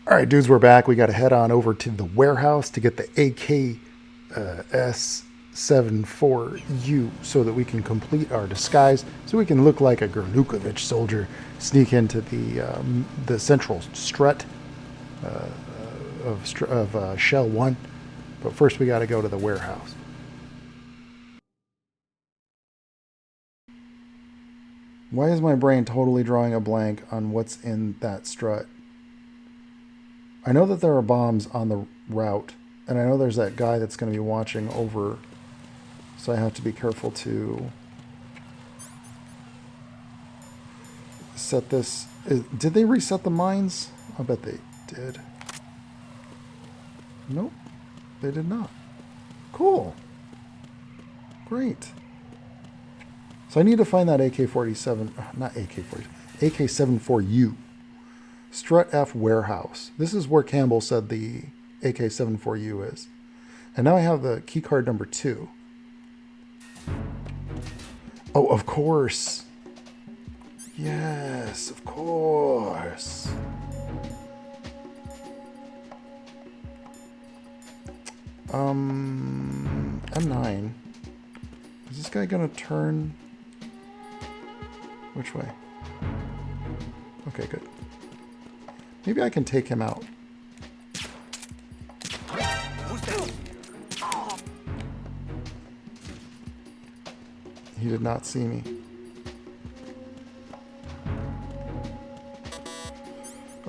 All right, dudes, we're back. We got to head on over to the warehouse to get the AKS-74U so that we can complete our disguise, so we can look like a Gernukovich soldier, sneak into the central strut of Shell 1. But first, we got to go to the warehouse. Why is my brain totally drawing a blank on what's in that strut? I know that there are bombs on the route, and I know there's that guy that's going to be watching over, so I have to be careful to set this. Did they reset the mines? I bet they did. Nope, they did not. Cool. Great. So I need to find that AK-47, not AK-47, AK-74U. Strut F warehouse. This is where Campbell said the AK-74U is. And now I have the key card number 2. Oh, of course. Yes, of course. M9. Is this guy gonna turn? Which way? Okay, good. Maybe I can take him out. He did not see me.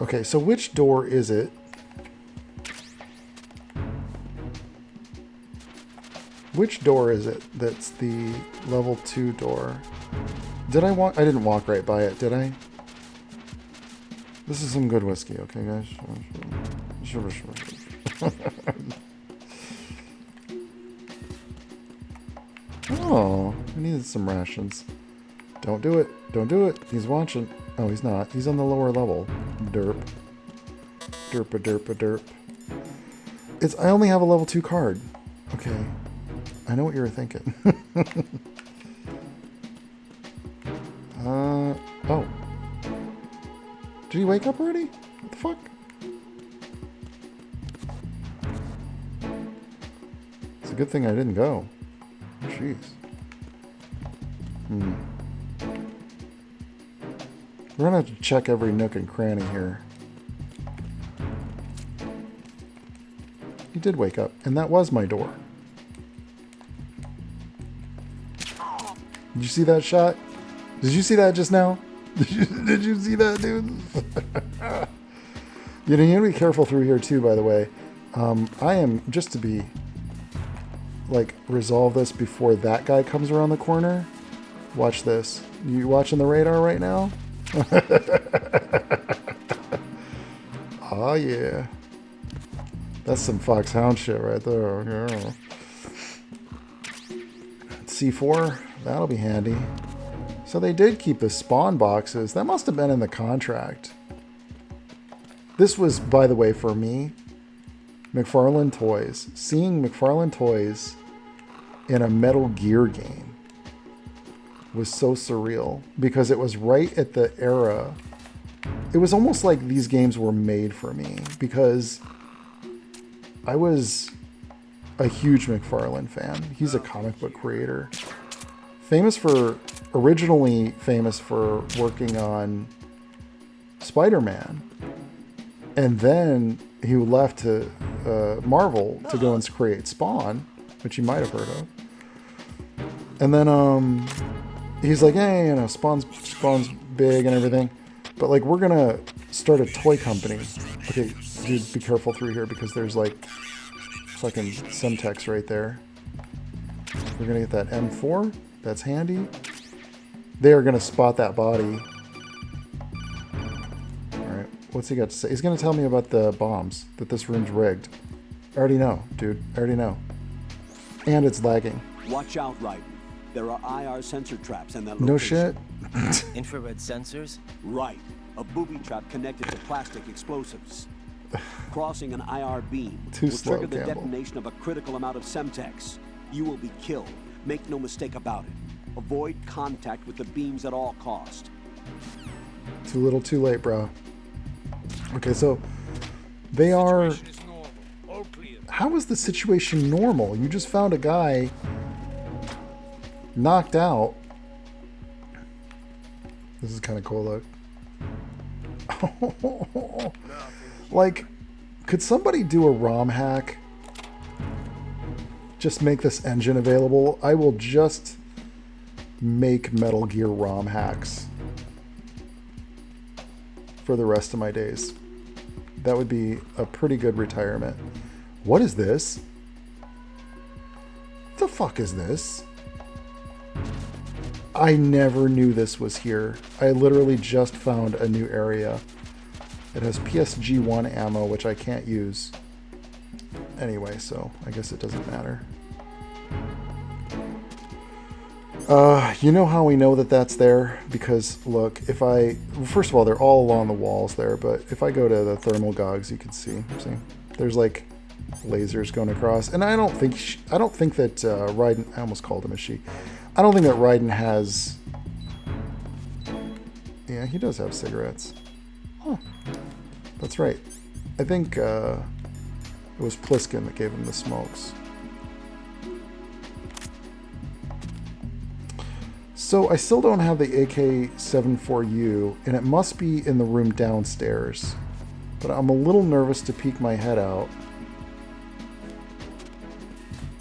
Okay, so which door is it? Which door is it that's the level 2 door? Did I walk? I didn't walk right by it, did I? This is some good whiskey, okay, guys? Oh, I needed some rations. Don't do it. Don't do it. He's watching. Oh, he's not. He's on the lower level. Derp. Derpa derpa derp. I only have a level 2 card. Okay. I know what you were thinking. Oh. Did he wake up already? What the fuck? It's a good thing I didn't go. Jeez. We're gonna have to check every nook and cranny here. He did wake up, and that was my door. Did you see that shot? Did you see that just now? Did you see that, dude? You need to be careful through here too, by the way. I am, just to be, like, resolve this before that guy comes around the corner. Watch this. You watching the radar right now? Oh yeah. That's some Foxhound shit right there. Yeah. C4, that'll be handy. So they did keep the spawn boxes. That must have been in the contract. This was, by the way, for me, McFarlane Toys. Seeing McFarlane Toys in a Metal Gear game was so surreal because it was right at the era. It was almost like these games were made for me because I was a huge McFarlane fan. He's a comic book creator. Originally famous for working on Spider-Man. And then he left to Marvel to go and create Spawn, which you might have heard of. And then he's like, hey, you know, Spawn's big and everything. But like, we're gonna start a toy company. Okay, dude, be careful through here because there's like fucking Semtex right there. We're gonna get that M4. That's handy. They are gonna spot that body. Alright, what's he got to say? He's gonna tell me about the bombs, that this room's rigged. I already know, dude. I already know. And it's lagging. Watch out, Raiden. There are IR sensor traps in that location. No shit. Infrared sensors? Right. A booby trap connected to plastic explosives. Crossing an IR beam Too will slow, trigger the Campbell. detonation of a critical amount of Semtex. You will be killed. Make no mistake about it. Avoid contact with the beams at all cost. Too little, too late, bro. Okay, so They are... Situation is normal. All clear. How is the situation normal? You just found a guy knocked out. This is kind of cool, look. Like, could somebody do a ROM hack? Just make this engine available? I will just make Metal Gear ROM hacks for the rest of my days. That would be a pretty good retirement. What is this? What the fuck is this? I never knew this was here. I literally just found a new area. It has PSG-1 ammo, which I can't use. Anyway, so I guess it doesn't matter. You know how we know that that's there? Because, look, if I... First of all, they're all along the walls there, but if I go to the thermal gogs, you can see. There's, like, lasers going across. And I don't think that Raiden... I almost called him a she. I don't think that Raiden has... Yeah, he does have cigarettes. Huh. That's right. I think it was Pliskin that gave him the smokes. So I still don't have the AK-74U, and it must be in the room downstairs. But I'm a little nervous to peek my head out.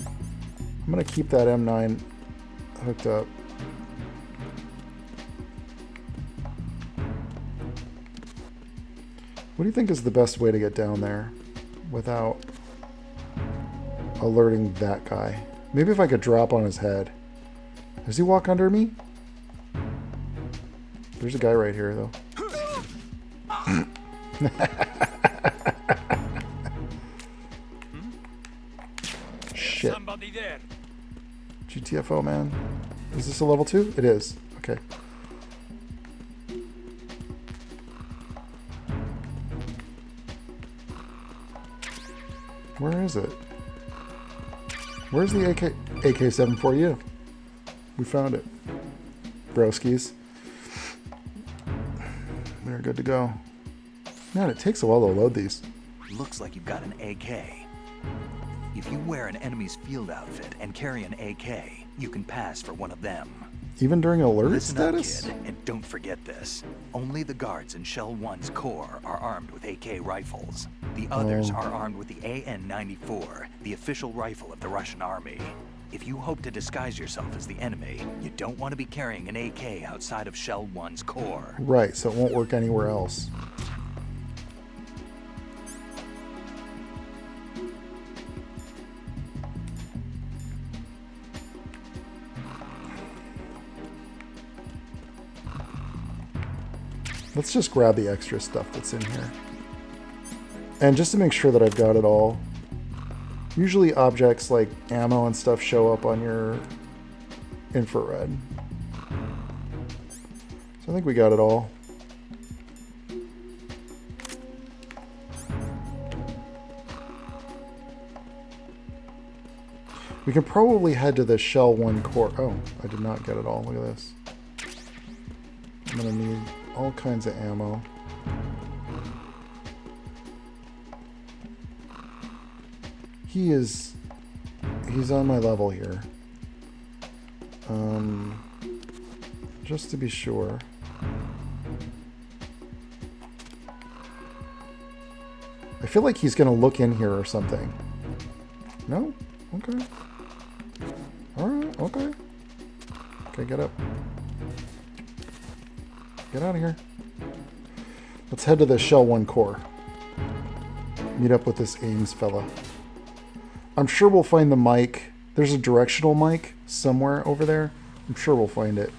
I'm going to keep that M9 hooked up. What do you think is the best way to get down there without alerting that guy? Maybe if I could drop on his head. Does he walk under me? There's a guy right here, though. Shit. Somebody there. GTFO, man. Is this a level 2? It is. Okay. Where is it? Where's the AK-74U? We found it. Broskies. We're good to go. Man, it takes a while to load these. Looks like you've got an AK. If you wear an enemy's field outfit and carry an AK, you can pass for one of them. Even during alert Listen status? up, kid, and don't forget this. Only the guards in Shell 1's core are armed with AK rifles. The others are armed with the AN-94, the official rifle of the Russian army. If you hope to disguise yourself as the enemy, you don't want to be carrying an AK outside of Shell 1's core. Right, so it won't work anywhere else. Let's just grab the extra stuff that's in here. And just to make sure that I've got it all, usually objects like ammo and stuff show up on your infrared. So I think we got it all. We can probably head to the Shell 1 core. Oh, I did not get it all. Look at this. I'm going to need all kinds of ammo. He's on my level here. Just to be sure. I feel like he's gonna look in here or something. No? Okay. Alright, okay. Okay, get up. Get out of here. Let's head to the Shell 1 core. Meet up with this Ames fella. I'm sure we'll find the mic. There's a directional mic somewhere over there. I'm sure we'll find it.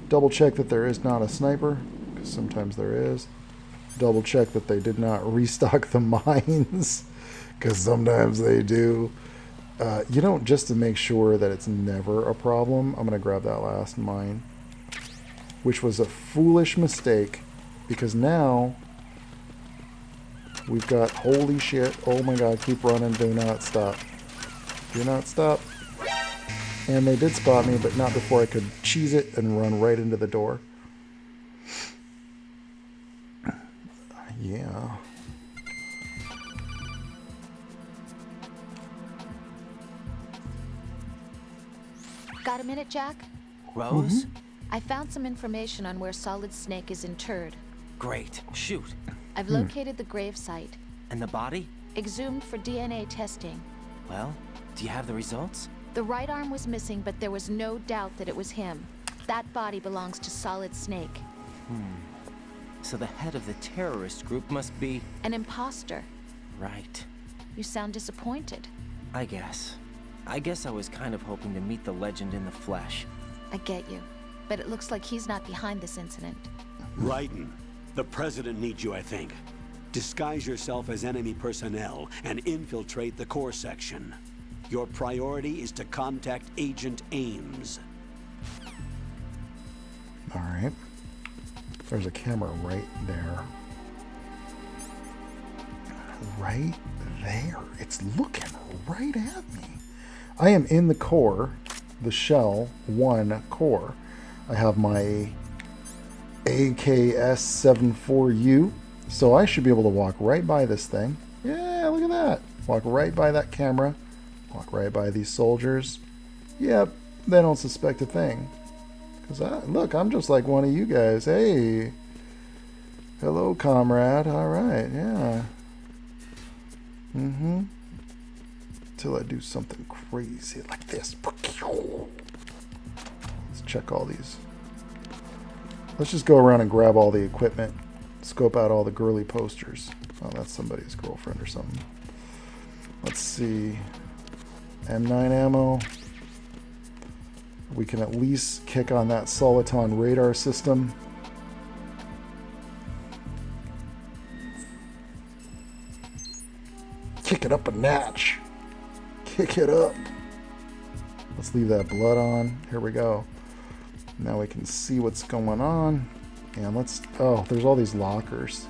Double check that there is not a sniper, because sometimes there is. Double check that they did not restock the mines, because sometimes they do. You don't, just to make sure that it's never a problem, I'm going to grab that last mine, which was a foolish mistake, because now we've got, holy shit, oh my god, keep running, do not stop. Do not stop. And they did spot me, but not before I could cheese it and run right into the door. Yeah. Got a minute, Jack? Rose? I found some information on where Solid Snake is interred. Great. Shoot. I've located the grave site. And the body? Exhumed for DNA testing. Well, do you have the results? The right arm was missing, but there was no doubt that it was him. That body belongs to Solid Snake. So the head of the terrorist group must be... An imposter. Right. You sound disappointed. I guess. I guess I was kind of hoping to meet the legend in the flesh. I get you. But it looks like he's not behind this incident. Raiden, the president needs you, I think. Disguise yourself as enemy personnel and infiltrate the core section. Your priority is to contact Agent Ames. All right. There's a camera right there. Right there. It's looking right at me. I am in the core, the Shell 1 core. I have my AKS-74U, so I should be able to walk right by this thing. Yeah, look at that. Walk right by that camera. Walk right by these soldiers. Yep, they don't suspect a thing. Because, look, I'm just like one of you guys. Hey. Hello, comrade. All right, yeah. Till I do something crazy like this. Let's check all these. Let's just go around and grab all the equipment. Scope out all the girly posters. Oh, that's somebody's girlfriend or something. Let's see. M9 ammo. We can at least kick on that Soliton radar system. Kick it up a notch. Kick it up. Let's leave that blood on. Here we go. Now we can see what's going on. And let's... Oh, there's all these lockers.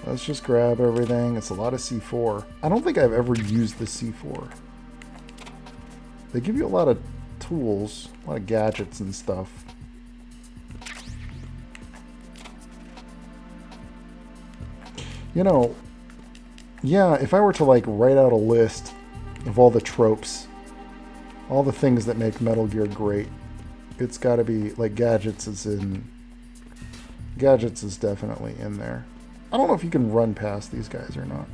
Let's just grab everything. It's a lot of C4. I don't think I've ever used the C4. They give you a lot of tools, a lot of gadgets and stuff. You know, yeah, if I were to like write out a list of all the tropes, all the things that make Metal Gear great, it's got to be like gadgets is definitely in there. I don't know if you can run past these guys or not.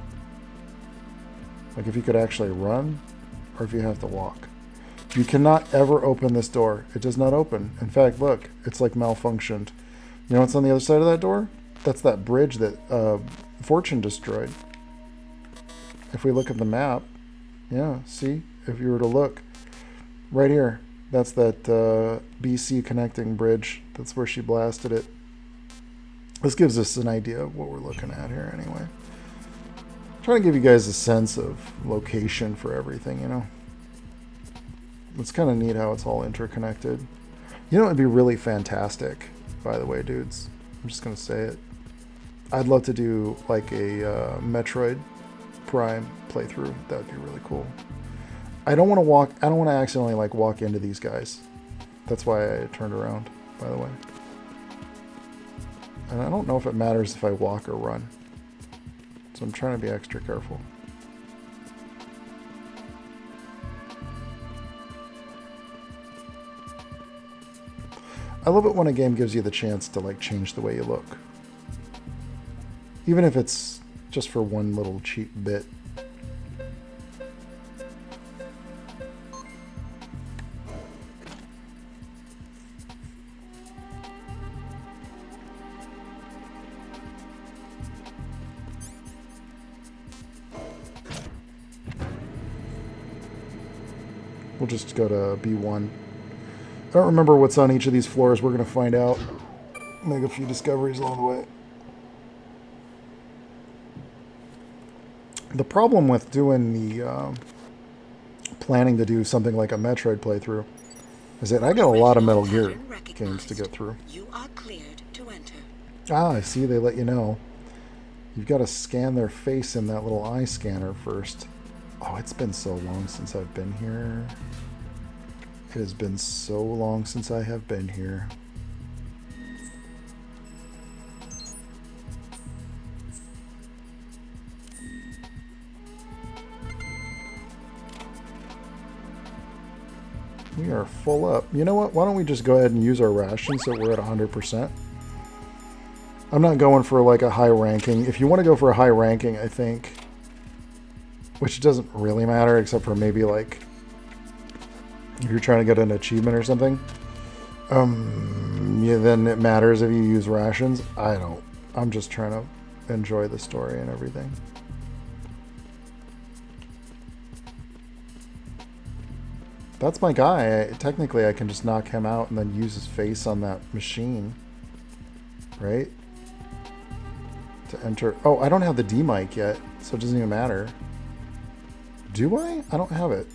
Like if you could actually run or if you have to walk. You cannot ever open this door. It does not open. In fact, look, it's like malfunctioned. You know what's on the other side of that door? That's that bridge that Fortune destroyed. If we look at the map, yeah, see? If you were to look, right here, that's that BC connecting bridge. That's where she blasted it. This gives us an idea of what we're looking at here anyway. I'm trying to give you guys a sense of location for everything, you know? It's kind of neat how it's all interconnected. You know, it'd be really fantastic, by the way, dudes. I'm just going to say it. I'd love to do like a Metroid Prime playthrough. That would be really cool. I don't want to accidentally like walk into these guys. That's why I turned around, by the way. And I don't know if it matters if I walk or run. So I'm trying to be extra careful. I love it when a game gives you the chance to like change the way you look. Even if it's just for one little cheap bit. We'll just go to B1. I don't remember what's on each of these floors. We're going to find out. Make a few discoveries along the way. The problem with doing the planning to do something like a Metroid playthrough is that I got a lot of Metal Gear games to get through. You are cleared to enter. Ah, I see. They let you know. You've got to scan their face in that little eye scanner first. Oh, it's been so long since I've been here. It has been so long since I have been here. We are full up. You know what? Why don't we just go ahead and use our rations so we're at 100%? I'm not going for like a high ranking. If you want to go for a high ranking, I think, which doesn't really matter except for maybe like if you're trying to get an achievement or something, yeah, then it matters if you use rations. I don't. I'm just trying to enjoy the story and everything. That's my guy. Technically, I can just knock him out and then use his face on that machine. Right? To enter... Oh, I don't have the D mic yet, so it doesn't even matter. Do I? I don't have it.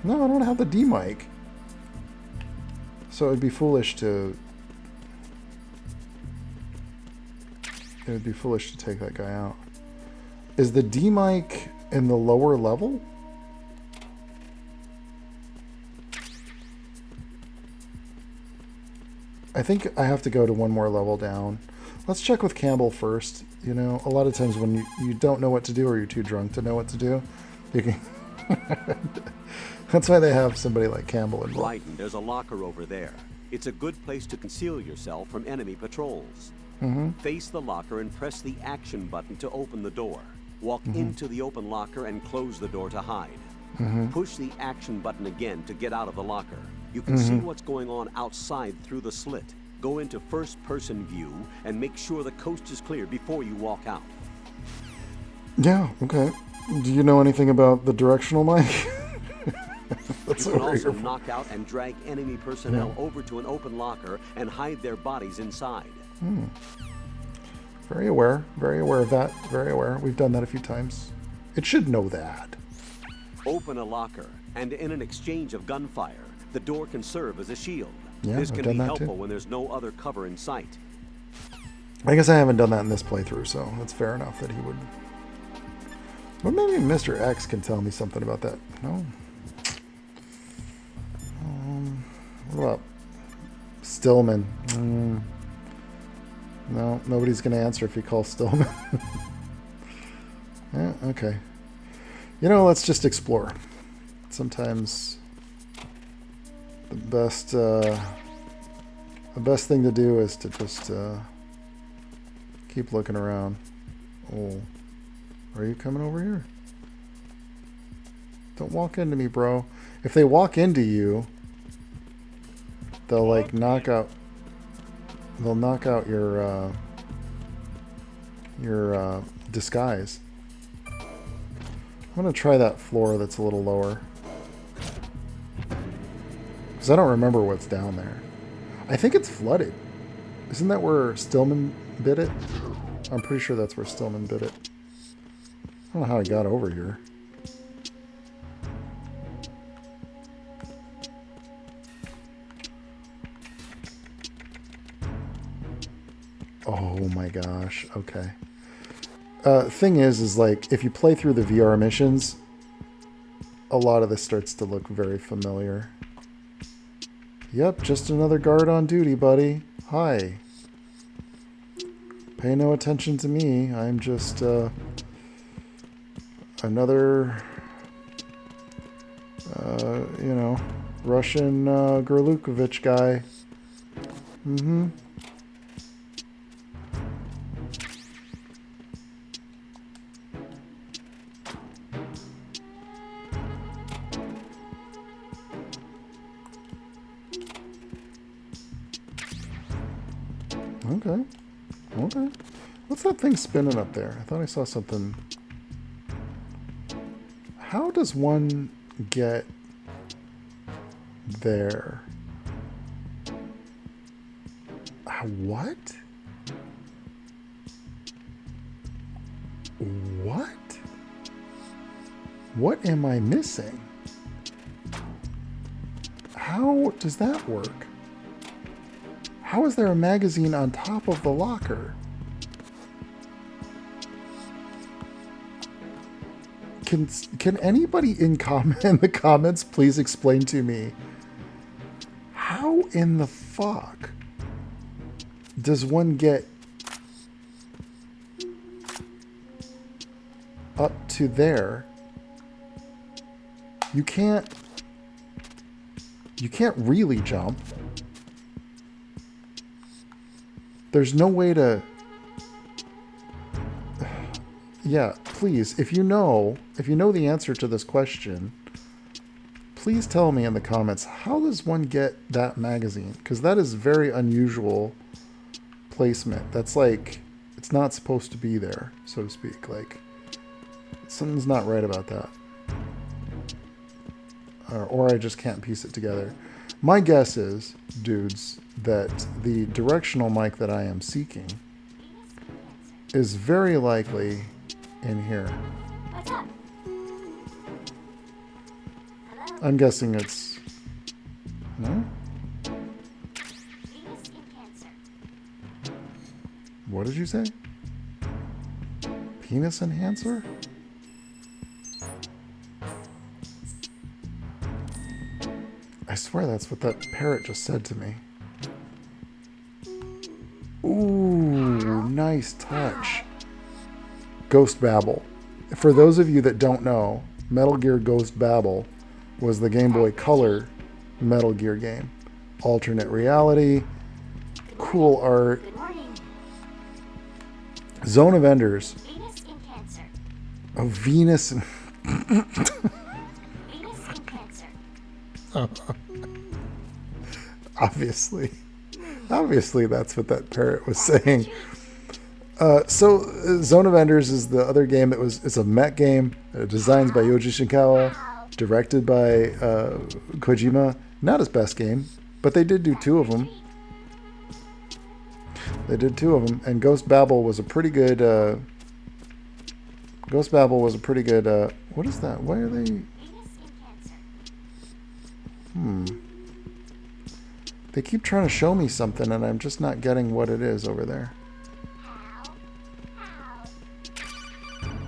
No, I don't have the D mic. So it'd be foolish to... It would be foolish to take that guy out. Is the D mic in the lower level? I think I have to go to one more level down. Let's check with Campbell first. You know, a lot of times when you don't know what to do or you're too drunk to know what to do, you can... That's why they have somebody like Campbell involved. Raiden, there's a locker over there. It's a good place to conceal yourself from enemy patrols. Face the locker and press the action button to open the door. Walk into the open locker and close the door to hide. Push the action button again to get out of the locker. You can see what's going on outside through the slit. Go into first-person view and make sure the coast is clear before you walk out. Yeah, okay. Do you know anything about the directional mic? That's You can also knock out and drag enemy personnel over to an open locker and hide their bodies inside. Very aware of that. Very aware. We've done that a few times. It should know that. Open a locker, and in an exchange of gunfire, the door can serve as a shield. Yeah, This I've can done be that helpful too. when there's no other cover in sight. I guess I haven't done that in this playthrough, so it's fair enough that he would. But maybe Mr. X can tell me something about that. No. What about Stillman? No, nobody's going to answer if you call Stillman. Yeah, okay. You know, let's just explore. Sometimes the best thing to do is to just keep looking around. Oh, are you coming over here? Don't walk into me, bro. If they walk into you, they'll like knock out. They'll knock out your disguise. I'm gonna try that floor that's a little lower, because I don't remember what's down there. I think it's flooded. Isn't that where Stillman bit it? I'm pretty sure that's where Stillman bit it. I don't know how he got over here. Oh my gosh, okay. Thing is like, if you play through the VR missions, a lot of this starts to look very familiar. Yep, just another guard on duty, buddy. Hi. Pay no attention to me. I'm just, another, you know, Russian, Gerlukovich guy. Okay. Okay. What's that thing spinning up there? I thought I saw something. How does one get there? What? What? What am I missing? How does that work? How is there a magazine on top of the locker? Can anybody in the comments please explain to me how in the fuck does one get to there, you can't really jump. There's no way to... Yeah, please, if you know the answer to this question, please tell me in the comments, how does one get that magazine? Because that is very unusual placement. That's like, it's not supposed to be there, so to speak. Like, something's not right about that. Or I just can't piece it together. My guess is, dudes, that the directional mic that I am seeking is very likely in here. What's up? I'm guessing it's... No? Venus in Cancer. What did you say? Penis enhancer? I swear that's what that parrot just said to me. Ooh, nice touch. Ghost Babel. For those of you that don't know, Metal Gear Ghost Babel was the Game Boy Color Metal Gear game. Alternate reality, cool art. Good morning. Zone of Enders. Venus in Cancer. Oh, Venus. Venus in Cancer. Obviously that's what that parrot was saying. So Zone of Enders is the other game it's a mech game, designed by Yoji Shinkawa, directed by Kojima. Not his best game, but they did do two of them. And Ghost Babel was a pretty good what is that? Why are they... Venus in Cancer. They keep trying to show me something and I'm just not getting what it is over there.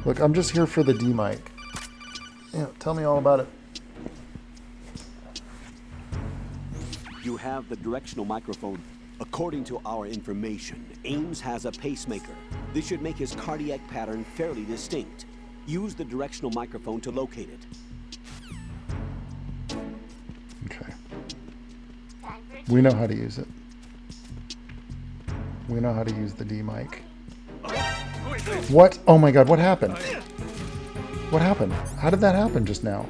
Look, I'm just here for the D mic. Yeah, tell me all about it. You have the directional microphone. According to our information, Ames has a pacemaker. This should make his cardiac pattern fairly distinct. Use the directional microphone to locate it. Okay. We know how to use it. We know how to use the D mic. What? Oh my god, what happened? What happened? How did that happen just now?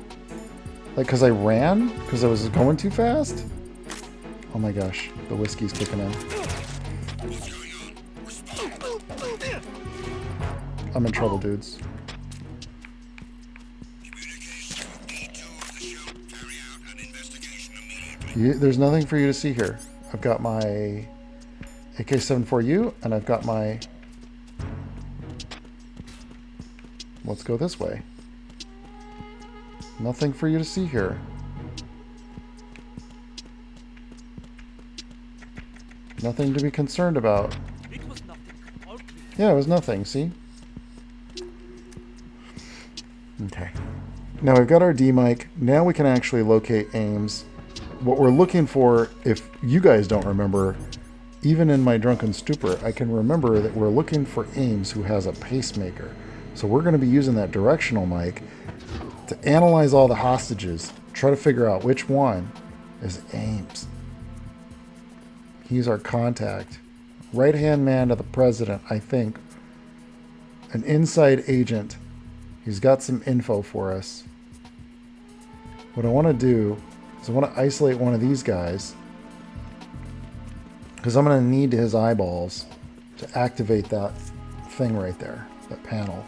Like, because I ran? Because I was going too fast? Oh my gosh, the whiskey's kicking in. I'm in trouble, dudes. There's nothing for you to see here. I've got my AK-74U, and I've got my... Let's go this way. Nothing for you to see here. Nothing to be concerned about. It was nothing. All clear. Yeah, it was nothing, see? Okay. Now we've got our D mic. Now we can actually locate Ames. What we're looking for, if you guys don't remember, even in my drunken stupor, I can remember that we're looking for Ames who has a pacemaker. So we're going to be using that directional mic to analyze all the hostages, try to figure out which one is Ames. He's our contact. Right-hand man to the president, I think. An inside agent. He's got some info for us. What I want to do is I want to isolate one of these guys, because I'm going to need his eyeballs to activate that thing right there, that panel.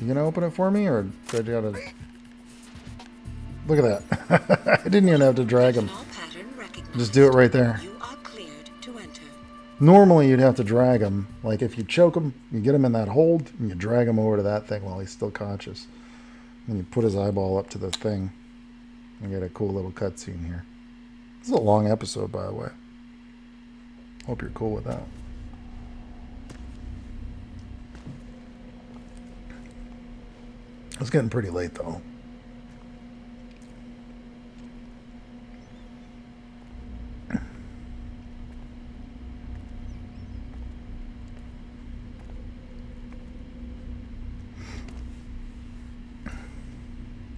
You going to open it for me, or do I gotta... Look at that. I didn't even have to drag him. Just do it right there. You are cleared to enter. Normally you'd have to drag him. Like if you choke him, you get him in that hold, and you drag him over to that thing while he's still conscious. And you put his eyeball up to the thing. And get a cool little cutscene here. This is a long episode, by the way. Hope you're cool with that. It's getting pretty late, though.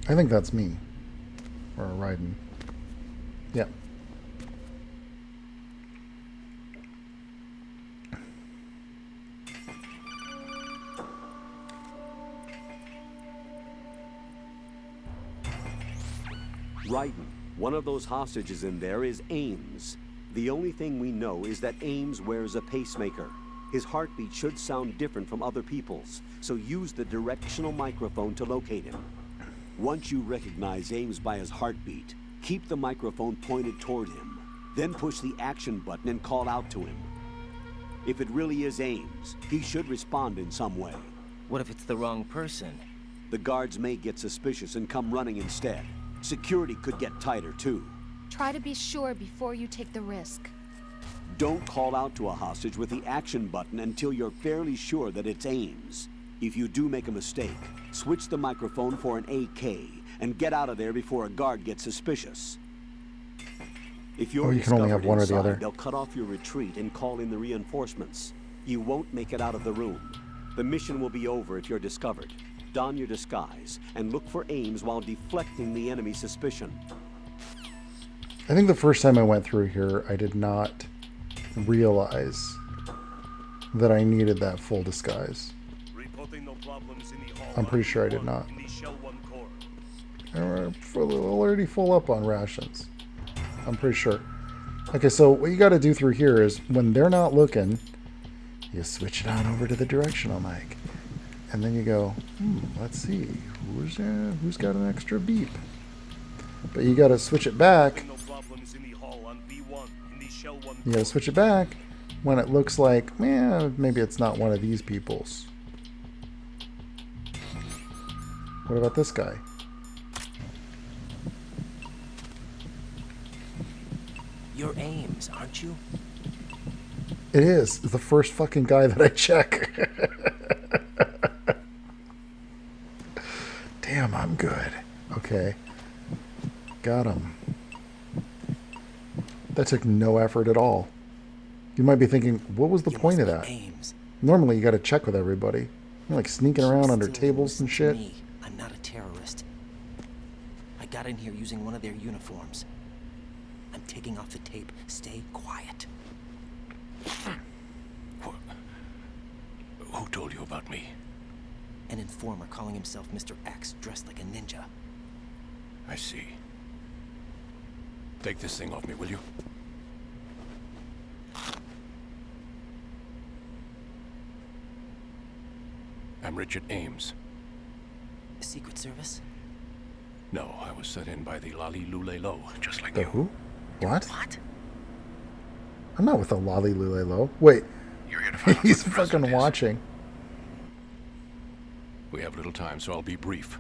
I think that's me. Or Raiden. Yeah. Raiden, one of those hostages in there is Ames. The only thing we know is that Ames wears a pacemaker. His heartbeat should sound different from other people's, so use the directional microphone to locate him. Once you recognize Ames by his heartbeat, keep the microphone pointed toward him. Then push the action button and call out to him. If it really is Ames, he should respond in some way. What if it's the wrong person? The guards may get suspicious and come running instead. Security could get tighter, too. Try to be sure before you take the risk. Don't call out to a hostage with the action button until you're fairly sure that it's Ames. If you do make a mistake, switch the microphone for an AK and get out of there before a guard gets suspicious. If you're you can only have discovered one or the inside, other. they'll cut off your retreat and call in the reinforcements. You won't make it out of the room. The mission will be over if you're discovered. Don your disguise and look for Ames while deflecting the enemy's suspicion. I think the first time I went through here, I did not realize that I needed that full disguise. I'm pretty sure I did not. I'm already full up on rations. I'm pretty sure. Okay, so what you got to do through here is when they're not looking, you switch it on over to the directional mic. And then you go, let's see, who's got an extra beep? But you got to switch it back. You got to switch it back when it looks like, maybe it's not one of these people's. What about this guy? You're Ames, aren't you? It is. It's the first fucking guy that I check. Damn, I'm good. Okay. Got him. That took no effort at all. You might be thinking, what was the point of that? Ames. Normally, you got to check with everybody. You're like sneaking around under Still tables and listen to shit. me. I'm not a terrorist. I got in here using one of their uniforms. I'm taking off the tape. Stay quiet. Who told you about me? An informer calling himself Mr. X, dressed like a ninja. I see. Take this thing off me, will you? I'm Richard Ames. Secret Service? No, I was sent in by the Lali Lule Lo, just like The you. who? What? What? I'm not with the Lolly Lulelo. Wait, You're here to find out he's what the president fucking is. watching. We have little time, so I'll be brief.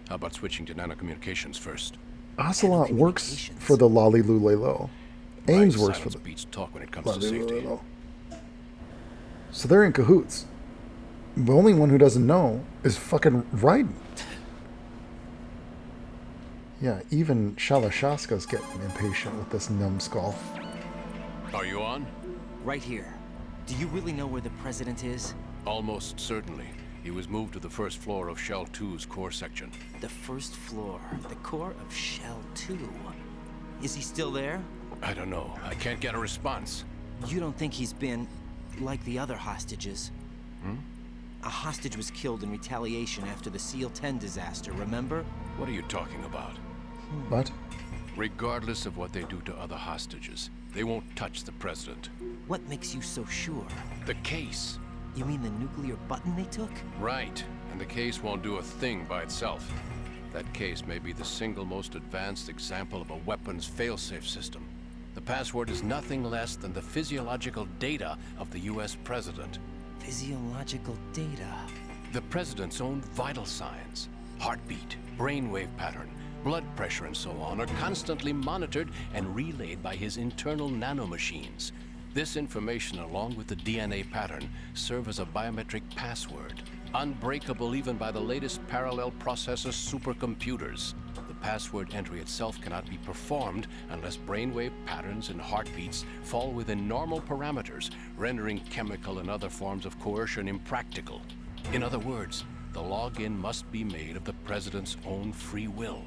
How about switching to nanocommunications first? Ocelot works Telecommunications. for the Lolly Lulelo. Ames Right, works for silence the beats talk when it comes to Lolly safety. Lulelo. So they're in cahoots. The only one who doesn't know is fucking Raiden. Yeah, even Shalashashka's getting impatient with this numbskull. Are you on? Right here. Do you really know where the president is? Almost certainly. He was moved to the first floor of Shell 2's core section. The first floor. The core of Shell 2. Is he still there? I don't know. I can't get a response. You don't think he's been like the other hostages? A hostage was killed in retaliation after the SEAL 10 disaster, remember? What are you talking about? What? Regardless of what they do to other hostages, they won't touch the president. What makes you so sure? The case. You mean the nuclear button they took? Right. And the case won't do a thing by itself. That case may be the single most advanced example of a weapons failsafe system. The password is nothing less than the physiological data of the US president. Physiological data. The president's own vital signs, heartbeat, brainwave pattern, blood pressure and so on are constantly monitored and relayed by his internal nanomachines. This information, along with the DNA pattern, serve as a biometric password, unbreakable even by the latest parallel processor supercomputers. The password entry itself cannot be performed unless brainwave patterns and heartbeats fall within normal parameters, rendering chemical and other forms of coercion impractical. In other words, the login must be made of the President's own free will.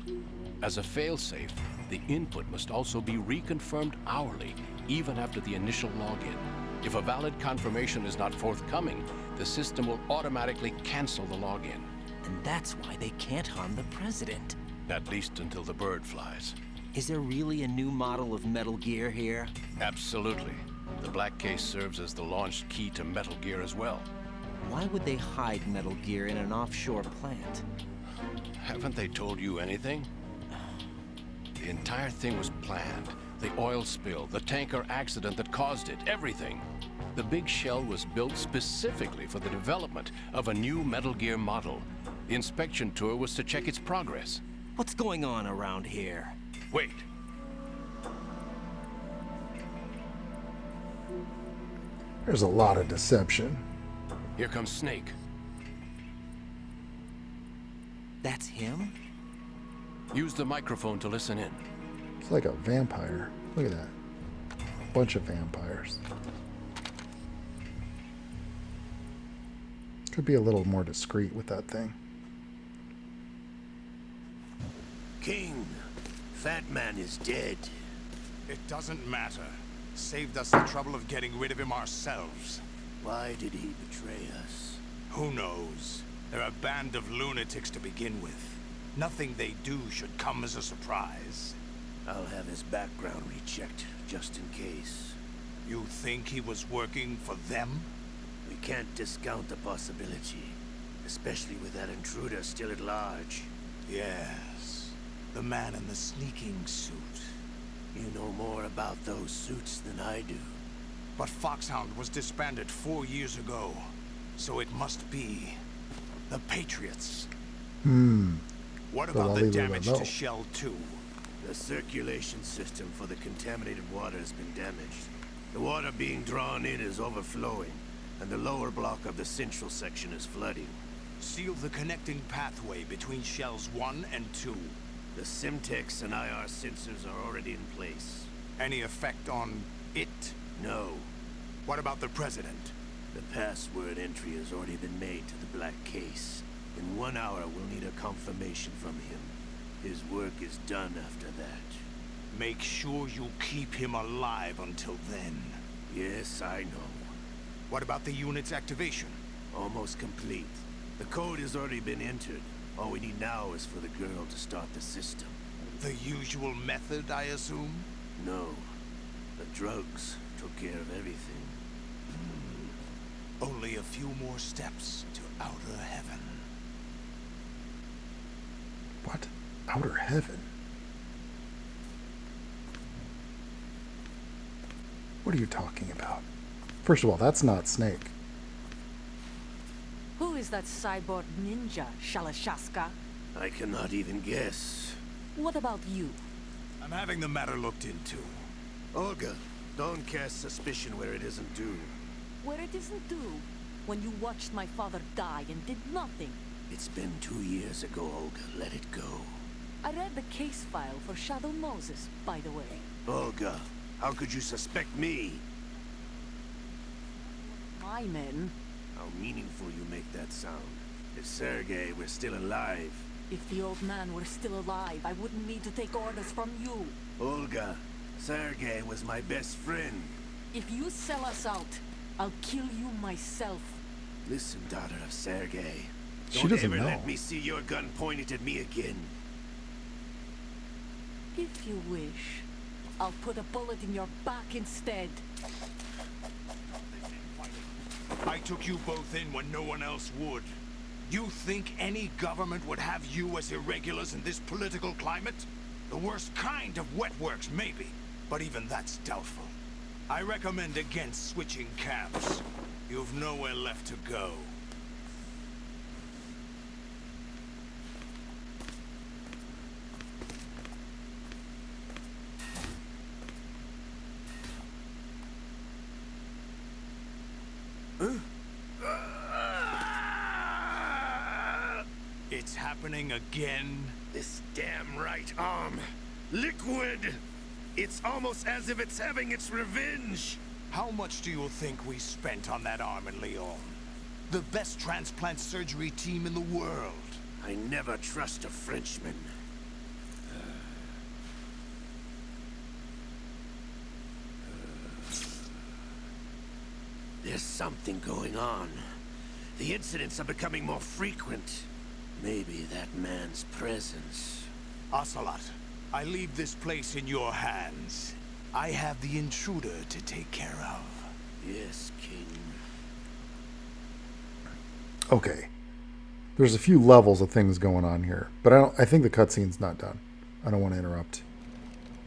As a failsafe, the input must also be reconfirmed hourly, even after the initial login. If a valid confirmation is not forthcoming, the system will automatically cancel the login. And that's why they can't harm the President. At least until the bird flies. Is there really a new model of Metal Gear here? Absolutely. The black case serves as the launch key to Metal Gear as well. Why would they hide Metal Gear in an offshore plant? Haven't they told you anything? The entire thing was planned. The oil spill, the tanker accident that caused it, everything. The big shell was built specifically for the development of a new Metal Gear model. The inspection tour was to check its progress. What's going on around here? Wait. There's a lot of deception. Here comes Snake. That's him? Use the microphone to listen in. It's like a vampire. Look at that. Bunch of vampires. Could be a little more discreet with that thing. King, Fat Man is dead. It doesn't matter. Saved us the trouble of getting rid of him ourselves. Why did he betray us? Who knows? They're a band of lunatics to begin with. Nothing they do should come as a surprise. I'll have his background rechecked, just in case. You think he was working for them? We can't discount the possibility, especially with that intruder still at large. Yes. The man in the sneaking suit. You know more about those suits than I do. But Foxhound was disbanded 4 years ago. So it must be the Patriots. What about the damage to Shell 2? The circulation system for the contaminated water has been damaged. The water being drawn in is overflowing, and the lower block of the central section is flooding. Seal the connecting pathway between Shells 1 and 2. The Simtex and IR sensors are already in place. Any effect on it? No. What about the President? The password entry has already been made to the black case. In 1 hour, we'll need a confirmation from him. His work is done after that. Make sure you keep him alive until then. Yes, I know. What about the unit's activation? Almost complete. The code has already been entered. All we need now is for the girl to start the system. The usual method, I assume? No. The drugs took care of everything. Only a few more steps to outer heaven. What? Outer heaven? What are you talking about? First of all, that's not Snake. Who is that cyborg ninja, Shalashaska? I cannot even guess. What about you? I'm having the matter looked into. Olga, don't cast suspicion where it isn't due. Where it isn't due, when you watched my father die and did nothing. It's been 2 years ago, Olga. Let it go. I read the case file for Shadow Moses, by the way. Olga, how could you suspect me? My men. How meaningful you make that sound. If Sergei were still alive... If the old man were still alive, I wouldn't need to take orders from you. Olga, Sergei was my best friend. If you sell us out, I'll kill you myself. Listen, daughter of Sergei. She doesn't ever know. let me see your gun pointed at me again. If you wish, I'll put a bullet in your back instead. I took you both in when no one else would. You think any government would have you as irregulars in this political climate? The worst kind of wet works, maybe. But even that's doubtful. I recommend against switching camps. You've nowhere left to go. It's happening again? This damn right arm. Liquid! It's almost as if it's having its revenge. How much do you think we spent on that arm in Lyon? The best transplant surgery team in the world. I never trust a Frenchman. There's something going on. The incidents are becoming more frequent. Maybe that man's presence. Ocelot, I leave this place in your hands. I have the intruder to take care of. Yes, King. Okay. There's a few levels of things going on here, but I think the cutscene's not done. I don't want to interrupt.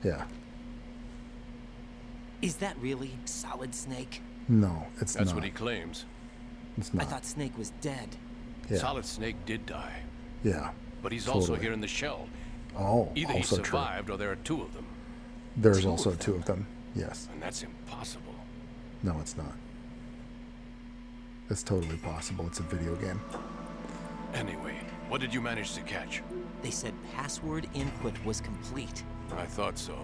Yeah. Is that really Solid Snake? No, it's not. That's what he claims. It's I not. thought Snake was dead. Yeah. Solid Snake did die, Yeah. but he's Totally. also here in the shell. Oh, Either he also true. survived or there are two of them. There's Two also of two of them. Yes. And that's impossible. No, it's not. It's totally possible. It's a video game. Anyway, what did you manage to catch? They said password input was complete. I thought so.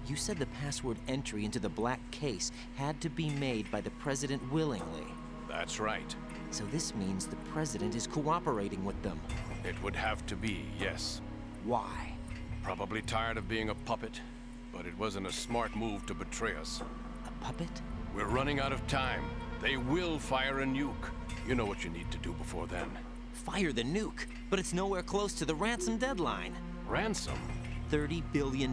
You said the password entry into the black case had to be made by the president willingly. That's right. So this means the president is cooperating with them. It would have to be, yes. Why? Probably tired of being a puppet, but it wasn't a smart move to betray us. A puppet? We're running out of time. They will fire a nuke. You know what you need to do before then. Fire the nuke, but it's nowhere close to the ransom deadline. Ransom? $30 billion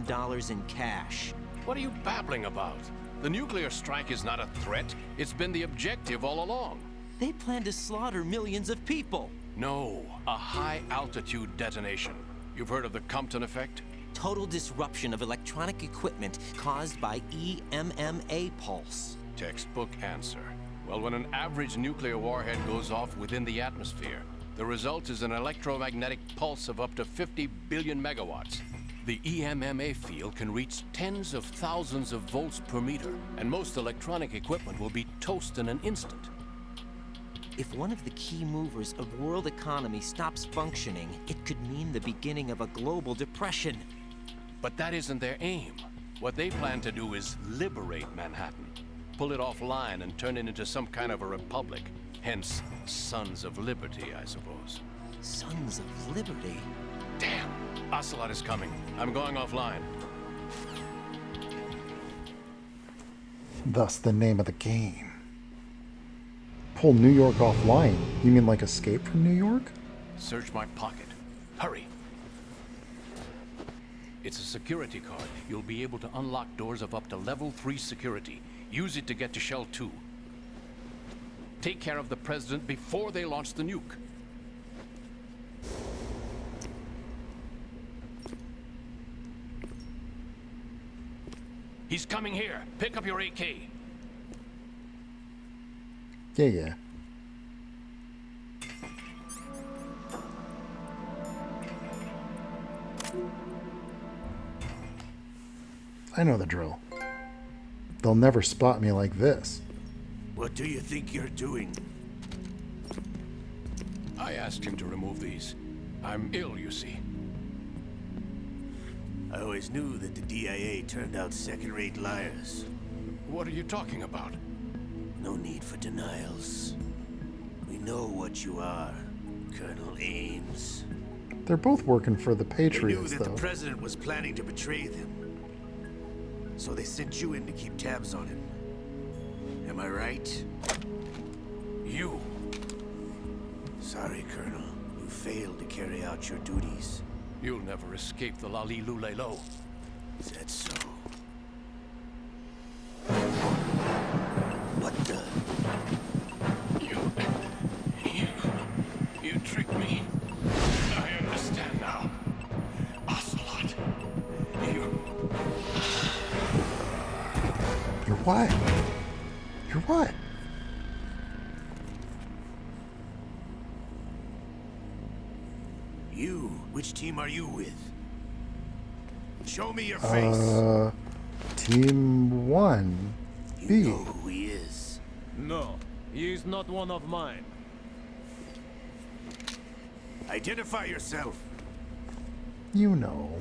in cash. What are you babbling about? The nuclear strike is not a threat. It's been the objective all along. They plan to slaughter millions of people. No, a high-altitude detonation. You've heard of the Compton effect? Total disruption of electronic equipment caused by EMMA pulse. Textbook answer. Well, when an average nuclear warhead goes off within the atmosphere, the result is an electromagnetic pulse of up to 50 billion megawatts. The EMMA field can reach tens of thousands of volts per meter, and most electronic equipment will be toast in an instant. If one of the key movers of world economy stops functioning, it could mean the beginning of a global depression. But that isn't their aim. What they plan to do is liberate Manhattan. Pull it offline and turn it into some kind of a republic. Hence, Sons of Liberty, I suppose. Sons of Liberty? Damn! Ocelot is coming. I'm going offline. Thus the name of the game. Pull New York offline. You mean like escape from New York? Search my pocket. Hurry! It's a security card. You'll be able to unlock doors of up to level 3 security. Use it to get to Shell 2. Take care of the president before they launch the nuke. He's coming here. Pick up your AK. Yeah. I know the drill. They'll never spot me like this. What do you think you're doing? I asked him to remove these. I'm ill, you see. I always knew that the DIA turned out second-rate liars. What are you talking about? No need for denials. We know what you are, Colonel Ames. They're both working for the They knew Patriots, that the though. president was planning to betray them. So they sent you in to keep tabs on him. Am I right? You. Sorry, Colonel. You failed to carry out your duties. You'll never escape the Lali-Lulelo. Is that so? What the? You tricked me. I understand now. Ocelot. You're what? You're what? You? Which team are you with? Show me your face. Team 1. You B. know who he is. No, he is not one of mine. Identify yourself. You know.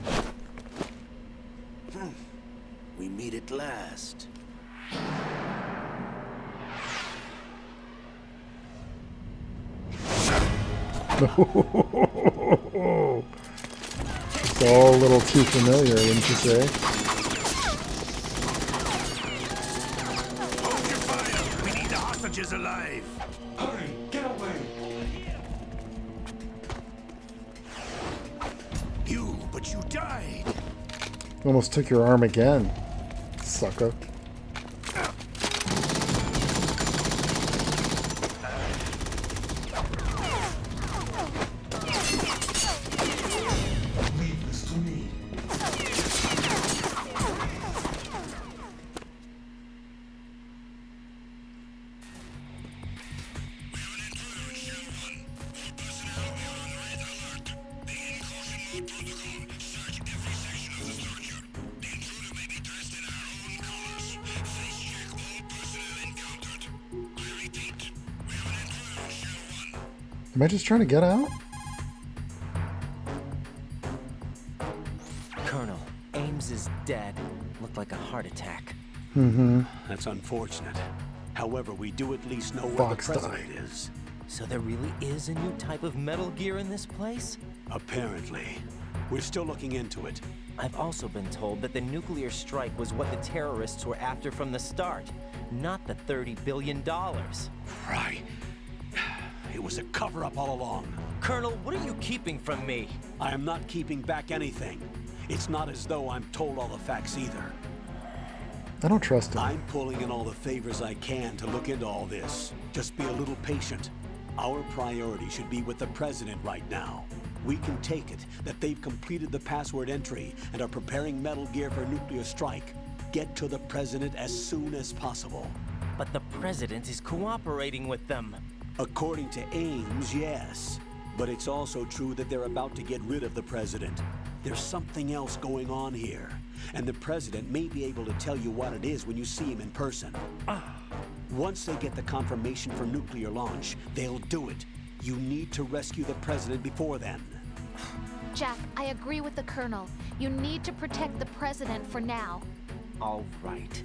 We meet at last. It's all a little too familiar, wouldn't you say? Hold your fire! We need the hostages alive! Hurry, get away! But you died! Almost took your arm again, sucker. Leave this to me. Am I just trying to get out? Colonel, Ames is dead. Looked like a heart attack. Mm-hmm. That's unfortunate. However, we do at least know where Fox the president died. is. So there really is a new type of Metal Gear in this place? Apparently. We're still looking into it. I've also been told that the nuclear strike was what the terrorists were after from the start, not the $30 billion. Right. It was a cover-up all along. Colonel, what are you keeping from me? I am not keeping back anything. It's not as though I'm told all the facts either. I don't trust him. I'm pulling in all the favors I can to look into all this. Just be a little patient. Our priority should be with the president right now. We can take it that they've completed the password entry and are preparing Metal Gear for nuclear strike. Get to the president as soon as possible. But the president is cooperating with them. According to Ames, yes. But it's also true that they're about to get rid of the president. There's something else going on here. And the president may be able to tell you what it is when you see him in person. Once they get the confirmation for nuclear launch, they'll do it. You need to rescue the president before then. Jack, I agree with the Colonel. You need to protect the president for now. All right.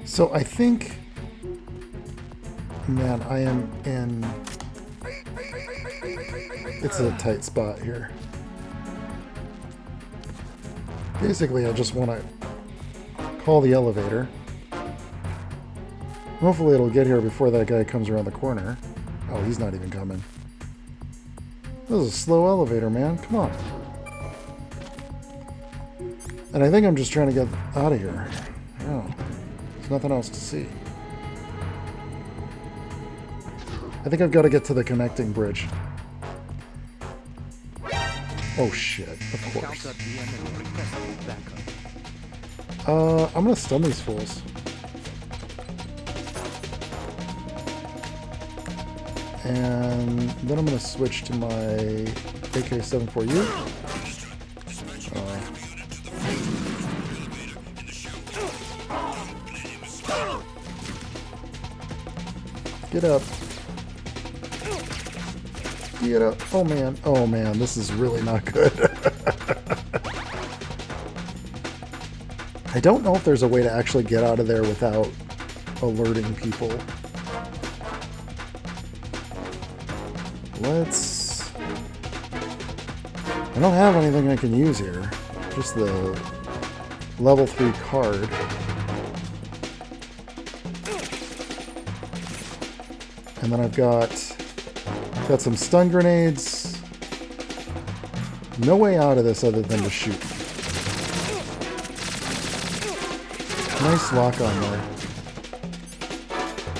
So I think, man, I am in, it's a tight spot here. Basically, I just want to call the elevator. Hopefully it'll get here before that guy comes around the corner. Oh, he's not even coming. This is a slow elevator, man. Come on. And I think I'm just trying to get out of here. Oh, there's nothing else to see. I think I've got to get to the connecting bridge. Oh shit, of course. I'm gonna stun these fools. And then I'm gonna switch to my AK-74U. Get up. Get up. Oh man, this is really not good. I don't know if there's a way to actually get out of there without alerting people. Let's... I don't have anything I can use here. Just the level 3 card. And then I've got some stun grenades. No way out of this other than to shoot. Nice lock on there.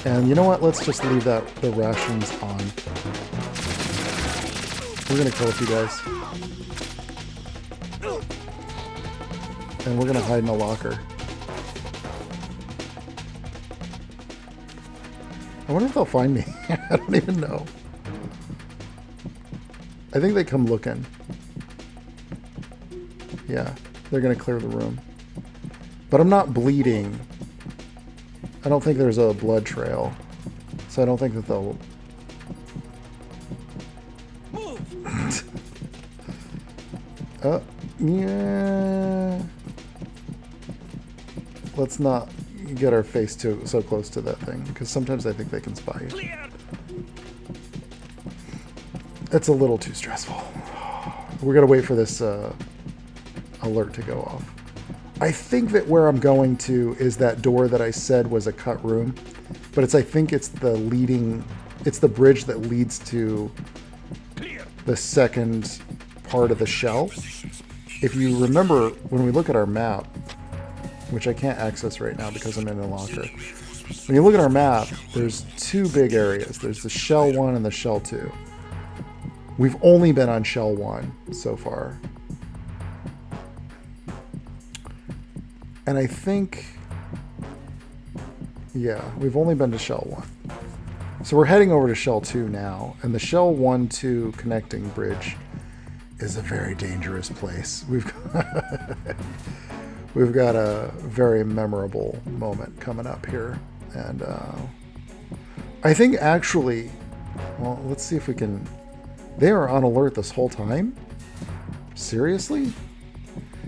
And you know what? Let's just leave the rations on. We're gonna kill a few guys. And we're gonna hide in a locker. I wonder if they'll find me. I don't even know. I think they come looking. Yeah, they're gonna clear the room. But I'm not bleeding. I don't think there's a blood trail. So I don't think that they'll... Yeah... let's not get our face so close to that thing, because sometimes I think they can spy you. It's a little too stressful. We're gonna wait for this alert to go off. I think that where I'm going to is that door that I said was a cut room, but I think it's the bridge that leads to the second part of the shell. If you remember, when we look at our map, which I can't access right now because I'm in a locker. When you look at our map, there's two big areas. There's the shell 1 and the shell 2. We've only been on shell 1 so far. And I think, yeah, we've only been to shell 1. So we're heading over to shell 2 now. And the shell 1-2 connecting bridge is a very dangerous place. We've got a very memorable moment coming up here. And I think actually, well, let's see if we can... They are on alert this whole time? Seriously?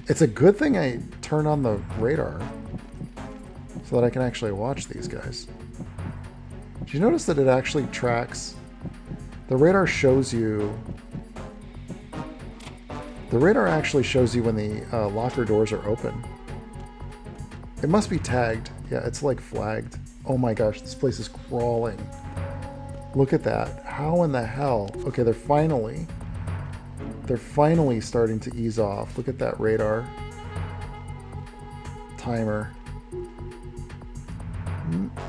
It's a good thing I turned on the radar so that I can actually watch these guys. Did you notice that it actually tracks? The radar shows you... The radar actually shows you when the locker doors are open. It must be tagged. Yeah, it's like flagged. Oh my gosh, this place is crawling. Look at that. How in the hell? Okay, they're finally starting to ease off. Look at that radar. Timer.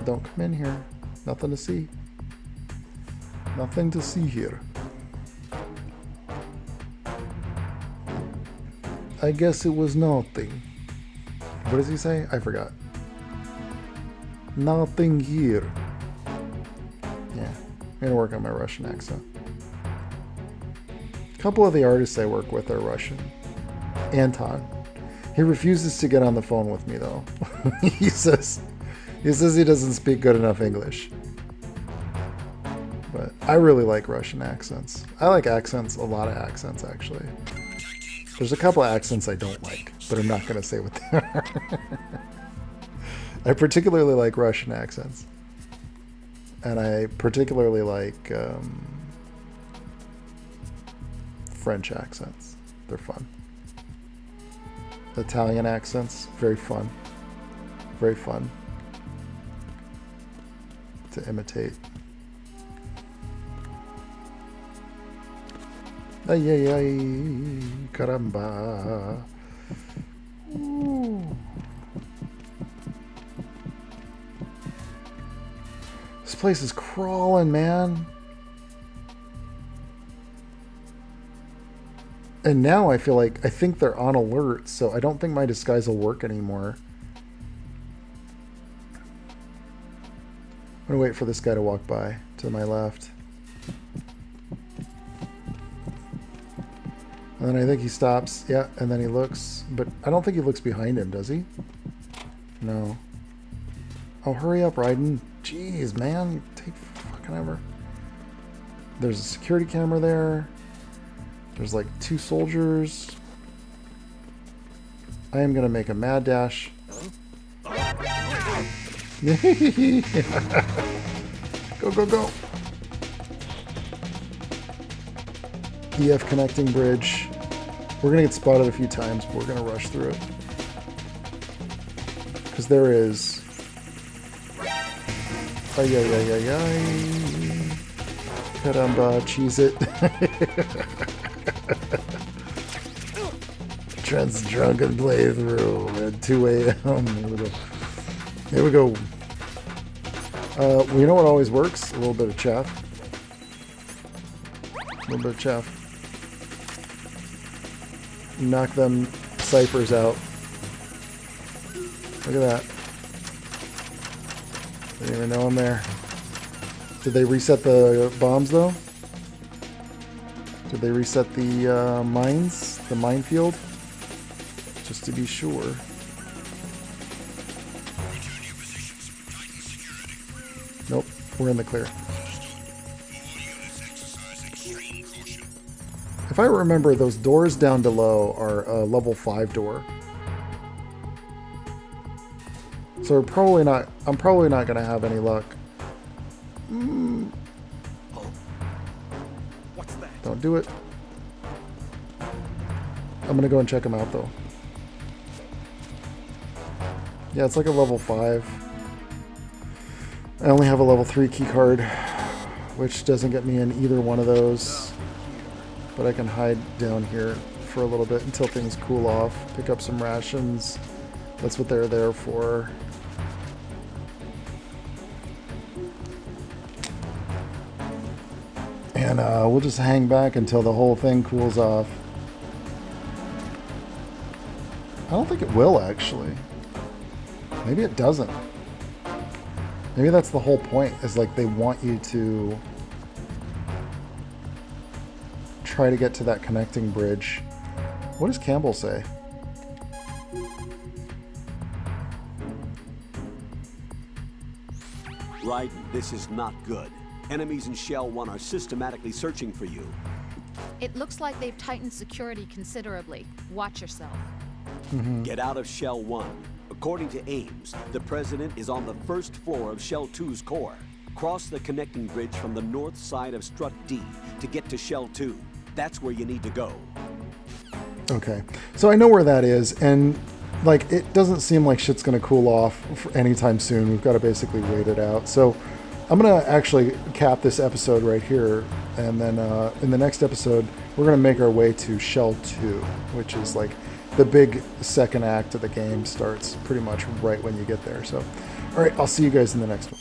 Don't come in here. Nothing to see. Nothing to see here. I guess it was nothing. What does he say? I forgot. Nothing here. Yeah, I'm gonna work on my Russian accent. A couple of the artists I work with are Russian. Anton. He refuses to get on the phone with me though. he says he doesn't speak good enough English. But I really like Russian accents. I like accents, a lot of accents actually. There's a couple of accents I don't like, but I'm not going to say what they are. I particularly like Russian accents. And I particularly like French accents. They're fun. Italian accents, very fun. Very fun to imitate. Ay, ay, ay, caramba. Ooh. This place is crawling, man. And now I feel like, I think they're on alert, so I don't think my disguise will work anymore. I'm gonna wait for this guy to walk by to my left. And then I think he stops, yeah, and then he looks, but I don't think he looks behind him, does he? No. Oh, hurry up, Raiden. Jeez, man, you take fucking ever. There's a security camera there. There's like 2 soldiers. I am gonna make a mad dash. Go, go, go. EF connecting bridge. We're gonna get spotted a few times, but we're gonna rush through it. Because there is... Ay, ay, ay, ay, ay. Caramba, cheese it. Trent's drunken playthrough at 2 a.m. Here we go. Here we go. Well, you know what always works? A little bit of chaff. A little bit of chaff. Knock them ciphers out. Look at that. Didn't even know I'm there. Did they reset the bombs though? Did they reset the mines? The minefield? Just to be sure. Nope, we're in the clear. If I remember, those doors down below are a level 5 door. So I'm probably not gonna have any luck. What's that? Don't do it. I'm gonna go and check them out though. Yeah, it's like a level 5. I only have a level 3 key card, which doesn't get me in either one of those. But I can hide down here for a little bit until things cool off. Pick up some rations. That's what they're there for. And we'll just hang back until the whole thing cools off. I don't think it will, actually. Maybe it doesn't. Maybe that's the whole point, is like they want you to try to get to that connecting bridge. What does Campbell say? Raiden, this is not good. Enemies in Shell 1 are systematically searching for you. It looks like they've tightened security considerably. Watch yourself. Get out of Shell 1. According to Ames, the President is on the first floor of Shell 2's core. Cross the connecting bridge from the north side of Strut D to get to Shell 2. That's where you need to go. Okay, so I know where that is, and like it doesn't seem like shit's gonna cool off for anytime soon. We've got to basically wait it out. So I'm gonna actually cap this episode right here, and then in the next episode we're gonna make our way to Shell 2, which is like the big second act of the game starts pretty much right when you get there. So, all right, I'll see you guys in the next one.